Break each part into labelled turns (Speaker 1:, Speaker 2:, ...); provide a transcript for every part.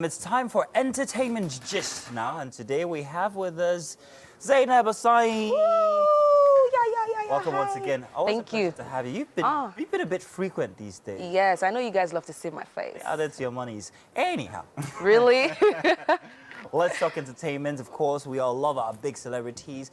Speaker 1: It's time for entertainment gist now, and today we have with us Zainab Asai. Welcome once again. Always
Speaker 2: Thank you
Speaker 1: to have you. You've been a bit frequent these days.
Speaker 2: Yes, I know you guys love to see my face.
Speaker 1: Yeah, that's your monies. Anyhow.
Speaker 2: Really?
Speaker 1: Let's talk entertainment. Of course, we all love our big celebrities.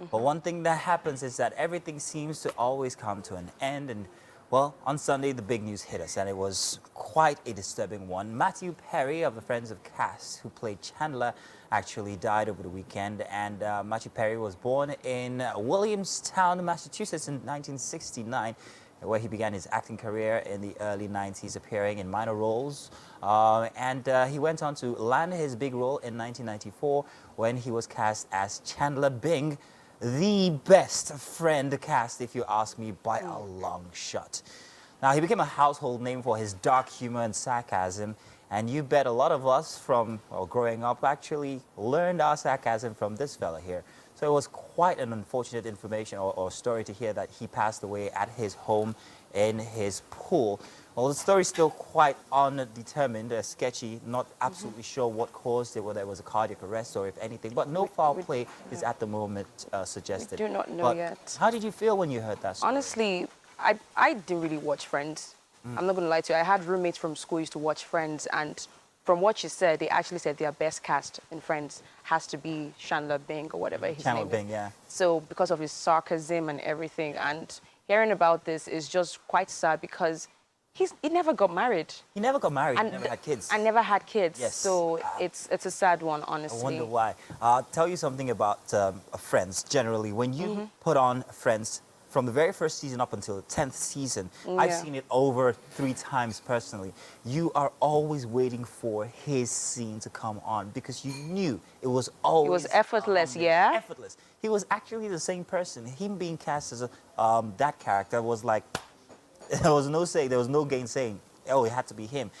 Speaker 1: But one thing that happens is that everything seems to always come to an end. And well, on Sunday, the big news hit us, and it was quite a disturbing one. Matthew Perry of the Friends of Cass, who played Chandler, actually died over the weekend. And Matthew Perry was born in Williamstown, Massachusetts in 1969, where he began his acting career in the early 90s, appearing in minor roles. He went on to land his big role in 1994 when he was cast as Chandler Bing, the best friend cast, if you ask me, by a long shot. Now, he became a household name for his dark humor and sarcasm, and you bet a lot of us from growing up actually learned our sarcasm from this fella here. So it was quite an unfortunate information or story to hear that he passed away at his home in his pool. Well, the story's still quite undetermined, sketchy, not absolutely sure what caused it, whether it was a cardiac arrest or if anything, but no foul play is at the moment suggested.
Speaker 2: We do not know yet.
Speaker 1: How did you feel when you heard that story?
Speaker 2: Honestly, I didn't really watch Friends. I'm not going to lie to you. I had roommates from school who used to watch Friends, and from what she said, they actually said their best cast in Friends has to be Chandler Bing or whatever his name is.
Speaker 1: Bing, yeah.
Speaker 2: So because of his sarcasm and everything, and hearing about this is just quite sad because he never got married.
Speaker 1: He never got married.
Speaker 2: And
Speaker 1: he never had kids.
Speaker 2: I never had kids.
Speaker 1: Yes.
Speaker 2: So it's a sad one, honestly.
Speaker 1: I wonder why. I'll tell you something about Friends. Generally, when you put on Friends from the very first season up until the 10th season, I've seen it over 3 times personally. You are always waiting for his scene to come on because you knew it was always...
Speaker 2: It was effortless, yeah?
Speaker 1: Effortless. He was actually the same person. Him being cast as that character was like... There was no say, there was no gainsaying. Oh, it had to be him.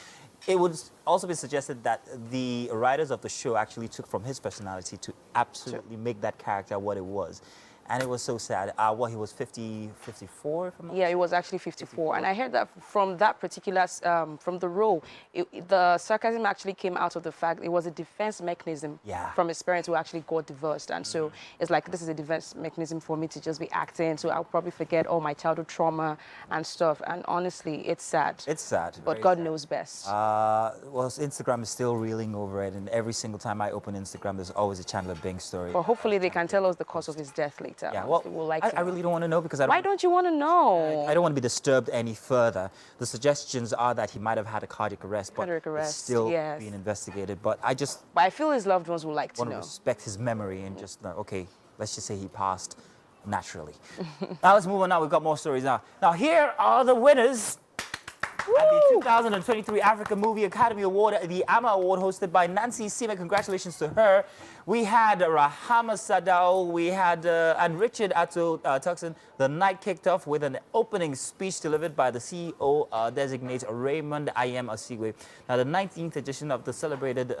Speaker 1: It would also be suggested that the writers of the show actually took from his personality to absolutely make that character what it was. And it was so sad. He was 54?
Speaker 2: Yeah, he was actually 54. And I heard that from that particular, from the role, the sarcasm actually came out of the fact it was a defense mechanism from his parents who actually got divorced. And so it's like, this is a defense mechanism for me to just be acting. So I'll probably forget all my childhood trauma and stuff. And honestly, it's sad.
Speaker 1: It's sad.
Speaker 2: But God knows best.
Speaker 1: Well, Instagram is still reeling over it. And every single time I open Instagram, there's always a Chandler Bing story.
Speaker 2: But hopefully they can tell us the cause of his death later.
Speaker 1: Yeah, well, I really don't want to know because
Speaker 2: Why don't you want to know?
Speaker 1: I don't want to be disturbed any further. The suggestions are that he might have had a cardiac arrest, but it's still being investigated. But I
Speaker 2: feel his loved ones would like to know.
Speaker 1: Want to respect his memory and just know, okay, let's just say he passed naturally. Now let's move on. Now we've got more stories now. Now here are the winners. At the 2023 African Movie Academy Award, the AMAA Award hosted by Nancy Isime. Congratulations to her. We had Rahama, Sadau, we had and Richard Atto Turkson. The night kicked off with an opening speech delivered by the CEO designate Raymond I.M. Osigwe. Now the 19th edition of the celebrated,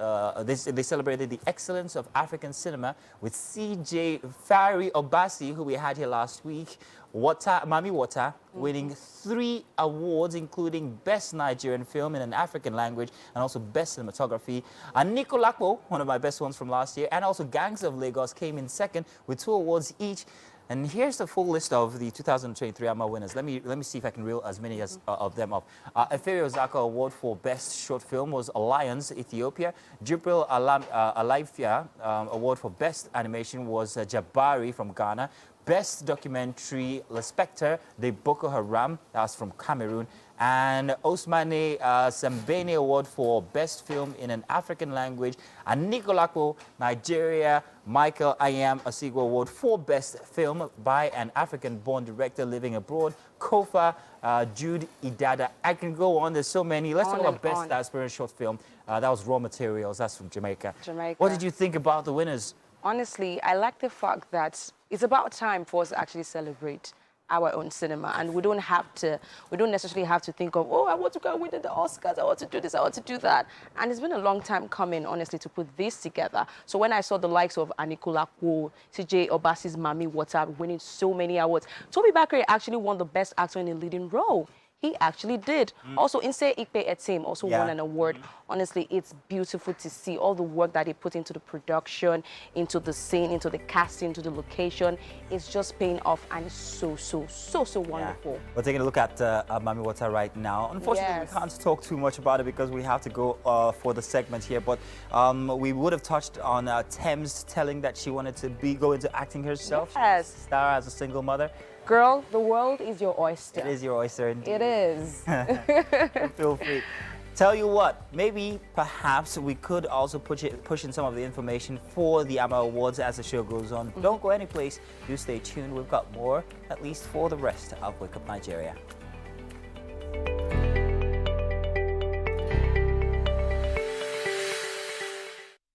Speaker 1: they celebrated the excellence of African cinema with C.J. Fari Obasi, who we had here last week. Mami Wata, winning 3 awards, including Best Nigerian Film in an African Language and also Best Cinematography. Anikulapo, one of my best ones from last year, and also Gangs of Lagos came in second with 2 awards each. And here's the full list of the 2023 AMAA winners. Let me see if I can reel as many of them up. Efere Ozaka Award for Best Short Film was Alliance, Ethiopia. Jibril Alaifia Award for Best Animation was Jabari from Ghana. Best Documentary, L'Spectre de Boko Haram, that's from Cameroon. And Osmane Sembene Award for Best Film in an African Language. And Nicolaco, Nigeria, Michael I.M. Osigwe Award for Best Film by an African-born director living abroad. Kofa, Jude Idada. I can go on, there's so many. Let's talk about Best Diaspora Short Film. That was Raw Materials, that's from Jamaica. What did you think about the winners?
Speaker 2: Honestly, I like the fact that it's about time for us to actually celebrate our own cinema, and we don't necessarily have to think of, oh, I want to go win the Oscars, I want to do this, I want to do that. And it's been a long time coming, honestly, to put this together. So when I saw the likes of Anikulapo, CJ Obasi's Mami Wata winning so many awards, Tobi Bakare actually won the Best Actor in a Leading Role. He actually did. Also, Nse Ikpe Etim also won an award. Honestly, it's beautiful to see all the work that he put into the production, into the scene, into the casting, into the location. It's just paying off, and it's so wonderful.
Speaker 1: We're taking a look at Mami Wata right now. Unfortunately, we can't talk too much about it because we have to go for the segment here. But we would have touched on Thames telling that she wanted to go into acting herself.
Speaker 2: Yes.
Speaker 1: Star as a single mother.
Speaker 2: Girl, the world is your oyster.
Speaker 1: It is your oyster, indeed.
Speaker 2: It is.
Speaker 1: Feel free. Tell you what, maybe, perhaps, we could also push in some of the information for the AMAA Awards as the show goes on. Don't go anyplace. Do stay tuned. We've got more, at least for the rest of Wake Up Nigeria.